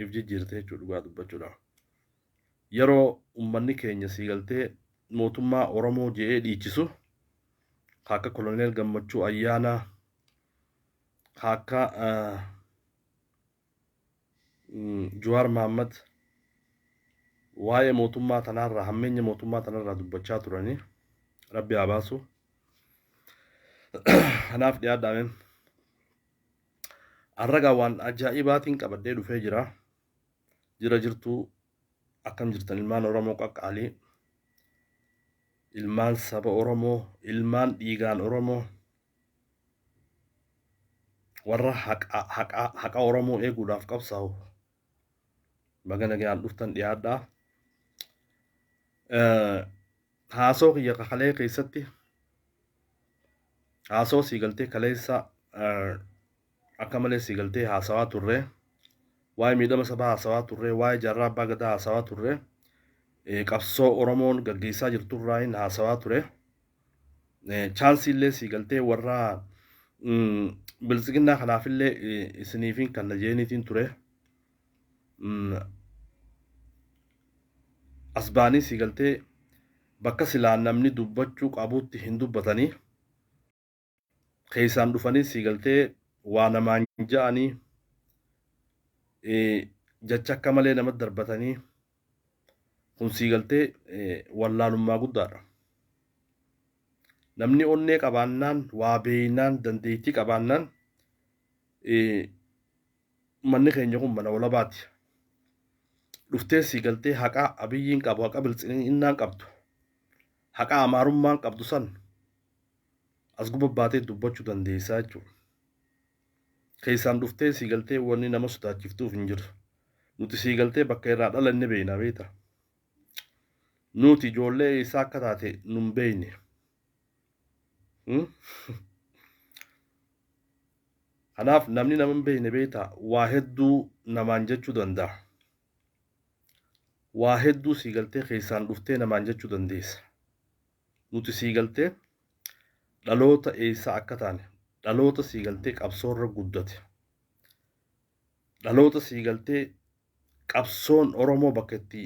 if jijjiirte jechuudha dhugaa dubbachuudha. Yeroo ummanni keenya siigaltee mootummaa Oromoo je'ee dhiichisu akka Koloneel Gammachuu Ayyaanaa akka Jawaar Mohammad waa'ee mootummaa tanarraa hammeenya mootummaa tanarraa dubbachaa turanii rabbi haa baasu. Kanaaf dhiyaadhaameen arragaa waan ajaa'ibaatiin qabadhee dhufee jira jirtuu akkam jirtan ilmaan Oromoo qaqqaalii, ilmaan saba Oromoo, ilmaan dhiigaan Oromoo, warra haqa Oromoo eeguudhaaf qabsaa'u baga nagaan dhuftan dhiyaadhaa. Haasoo kiyya kakalee keessatti haasoo siigaltee kaleessa akka malee siigaltee haasawaa turre, waa'ee miidhama sabaa haasawaa turre, waa'ee jaarraa abbaa gadaa haasawaa turre, qabsoo Oromoon gaggeessaa jirturraa hin haasawaa ture. Chaansii illee siigaltee warra bilisiginnaa kanaafillee isiniifin kan najeeniitiin ture. Asbaanii siigaltee bakka silaan namni dubbachuu qabuutti hin dubbatanii keessaan dhufanii siigaltee waa namaan ja'anii jecha akka malee namatti darbatanii kun siigaltee wallaalummaa guddaadha. Namni onnee qabaannaan waa beeynaan dandeettii qabaannaan manni keenya kun mana walabaati. Dhuftee siigaltee haqa abiyyiin qabu, haqa bilisiginnaan qabdu, haqa amaarummaan qabdu san as gubbaatee dubbachuu dandeessaa jechuudha. Keessaan dhuftee siigaltee wanni nama sodaachiftuuf hin jiru. Nuti siigaltee bakka irraa dhalanne beeyna beeta. Nuti ijoollee isaa akka taate nun beeyne. Kanaaf namni nama hin beeyne beeta waa hedduu namaan jechuu danda'a. Waa hedduu siigaltee keessaan dhuftee namaan jechuu dandeessa. Nuti siigaltee dhaloota eessaa akka taane, dhaloota siigaltee qabsoorra guddate, dhaloota siigaltee qabsoon Oromoo bakka itti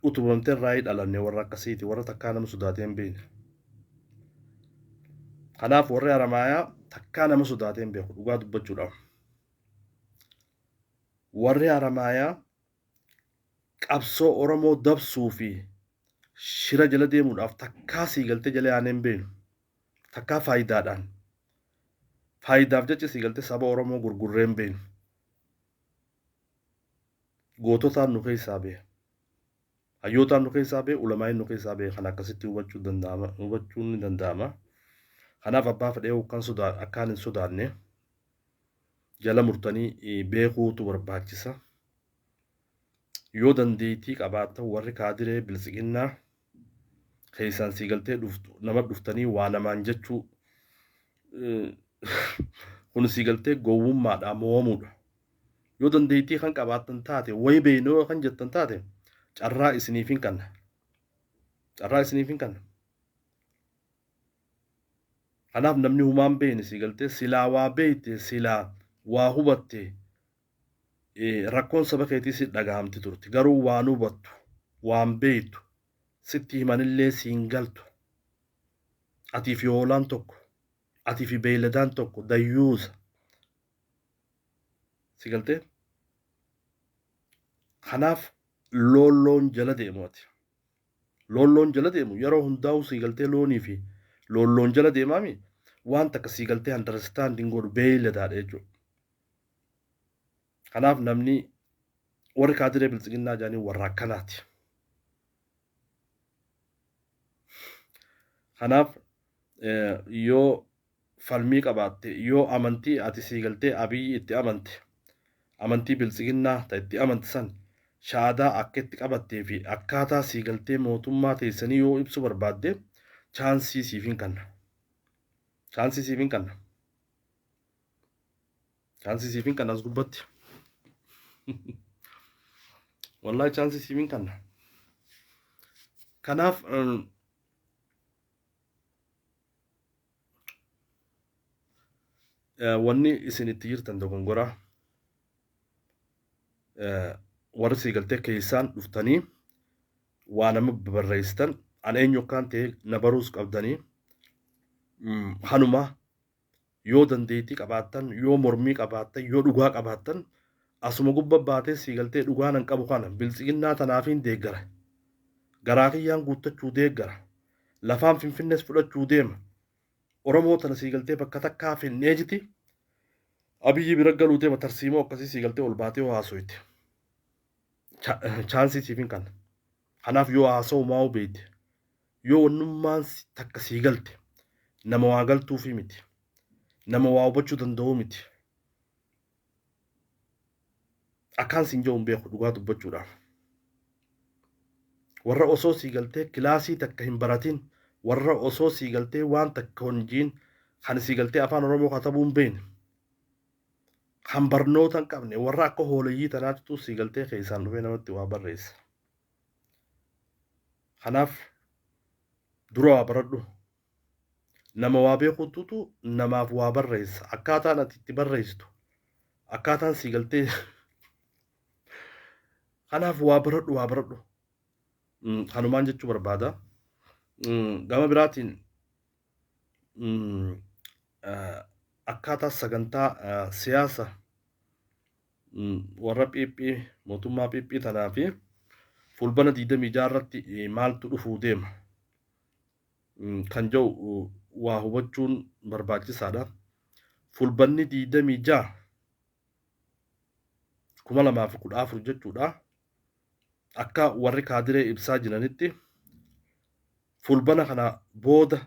utubamtee irraa dhalanne warra akkasiiti, warra takkaa nama sodaatee hin beekne. Kanaaf warri Haramaayaa takkaa nama sodaatee hin beeku dhugaa dubbachuudhaaf. Warri Haramaayaa qabsoo Oromoo dabsuu fi shira jala deemuudhaaf takkaa siigaltee jala yaanee hin beeknu. Takkaa faayidaadhaan. Faayidaaf jecha siigaltee saba Oromoo gurgurree hin beeknu. Goototaan nu keessaa bee. Hayyootaan nu keessaa bee, ulamaa'in nu keessaa bee kan akkasitti hubachuun ni danda'ama. Kanaaf abbaa fedhee akkaan hin sodaanne jala murtanii beekuutu barbaachisa. Yoo dandeettii qabaatan warri kaadiree bilisiginnaa keessaan siigaltee nama dhuftanii waa namaan jechuu kun siigaltee gowwummaadhaa moomuudha. Yoo dandeettii kan qabaatan taate wayi beeynoo kan jettan taate carraa isiniifin kanna. Carraa isiniifin kanna. Kanaaf namni humaan beeyne siigaltee silaa waa beeyte silaa waa hubatte rakkoon saba keetii si dhagahamti turti. Garuu waan hubattu, waan beeytu, sitti himanillee siin galtu. Atii fi hoolaan tokko, atii fi beeyladaan tokko dayyuusa. Siigaltee? Kanaaf loon jala deemu ati. Loon jala deemu yeroo hundaa'u siigaltee loonii fi loon jala deemaami waan takka siigaltee understanding godhu beeyladaadha jechuudha. Kanaaf namni warri kaadiree bilisiginnaa jaanii warra akkanaati. Kanaaf yoo falmii qabaatte, yoo amantii ati siigaltee abiyyi itti amante, amantii bilisiginnaa ta itti amante san shaadaa akka itti qabattee fi akkaataa siigaltee mootummaa teessanii yoo ibsu barbaadde chaansii siifin kanna. Chaansii siifin kanna. Chaansii siifin kanna as gubbatti. Wallahi chaansii siifin kanna. Kanaaf wanni isin itti jirtan dogongoraa. warri siigaltee keessaan dhuftanii waa nama barreessitan an eenyu kan ta'e na baruus qabdanii hanuma yoo dandeettii qabaattan yoo mormii qabaattan yoo dhugaa qabaattan asuma gubba baatee siigaltee dhugaa nan qabu kana biltsiginnaa tanaafiin deeggara garaa kiyyaan guuttachuu deeggara lafaan finfinnees fudhachuu deema oromoo tana siigaltee bakka takkaa finnee jiti abiyyi bira galuu deema tarsiimoo akkasii siigaltee ol baatee haasoyti chaansii siifin kana kanaaf yoo haasa'u maa'u beekte yoo wannummaan takka siigalte nama waa galtuufi miti nama waa hubachuu danda'u miti akkaan siin jedhu hin beeku dhugaa dubbachuudhaaf warra osoo siigaltee kilaasii takka hin baratin warra osoo siigaltee waan takka honjiin kan siigaltee afaan oromoo katabuu hin beekne kan barnoota hin qabne warra akka hooleyyii tanaattu siigaltee keessaan dhufee namatti waa barreessa kanaaf dura waa baradhu nama waa beekututu namaaf waa barreessa akkaataan ati itti barreessitu akkaataan siigaltee kanaaf waa baradhu kanumaan jechuu barbaada gama biraatiin akkaataa sagantaa siyaasa warra phiiphii mootummaa phiiphii tanaa fi fulbana 26 irratti maaltu dhufuu deema kan jedhu waa hubachuun barbaachisaadha fulbanni 26 2014 jechuudha akka warri kaadiree ibsaa jiranitti fulbana kana booda